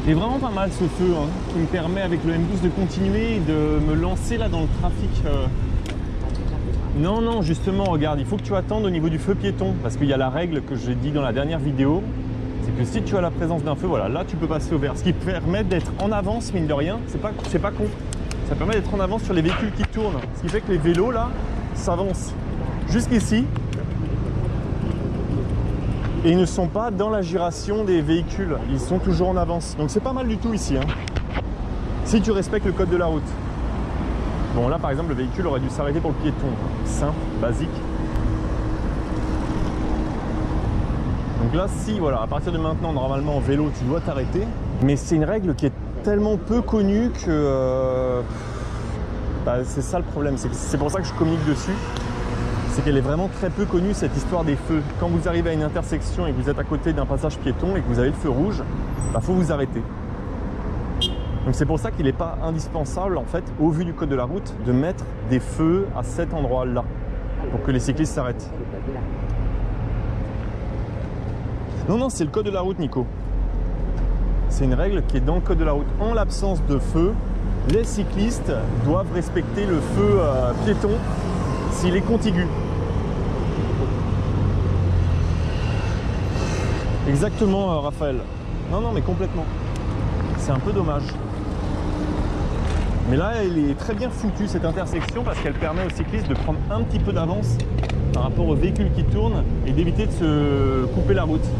Il est vraiment pas mal ce feu, hein, qui me permet avec le M12 de continuer et de me lancer là dans le trafic. Non, non, justement, regarde, il faut que tu attendes au niveau du feu piéton, parce qu'il y a la règle que j'ai dit dans la dernière vidéo, c'est que si tu as la présence d'un feu, voilà, là tu peux passer au vert, ce qui permet d'être en avance, mine de rien, c'est pas con. Ça permet d'être en avance sur les véhicules qui tournent, ce qui fait que les vélos là s'avancent jusqu'ici et ils ne sont pas dans la giration des véhicules, ils sont toujours en avance. Donc c'est pas mal du tout ici, hein, si tu respectes le code de la route. Bon là par exemple le véhicule aurait dû s'arrêter pour le piéton, simple, basique. Donc là si voilà, à partir de maintenant normalement en vélo tu dois t'arrêter, mais c'est une règle qui est tellement peu connue que bah, c'est ça le problème, c'est pour ça que je communique dessus. C'est qu'elle est vraiment très peu connue cette histoire des feux. Quand vous arrivez à une intersection et que vous êtes à côté d'un passage piéton et que vous avez le feu rouge, bah, faut vous arrêter. Donc c'est pour ça qu'il n'est pas indispensable en fait, au vu du code de la route, de mettre des feux à cet endroit-là pour que les cyclistes s'arrêtent. Non, non, c'est le code de la route, Nico. C'est une règle qui est dans le code de la route. En l'absence de feu, les cyclistes doivent respecter le feu piéton s'il est contigu. Exactement, Raphaël. Non, non, mais complètement. C'est un peu dommage. Mais là, elle est très bien foutue cette intersection parce qu'elle permet aux cyclistes de prendre un petit peu d'avance par rapport aux véhicules qui tournent et d'éviter de se couper la route.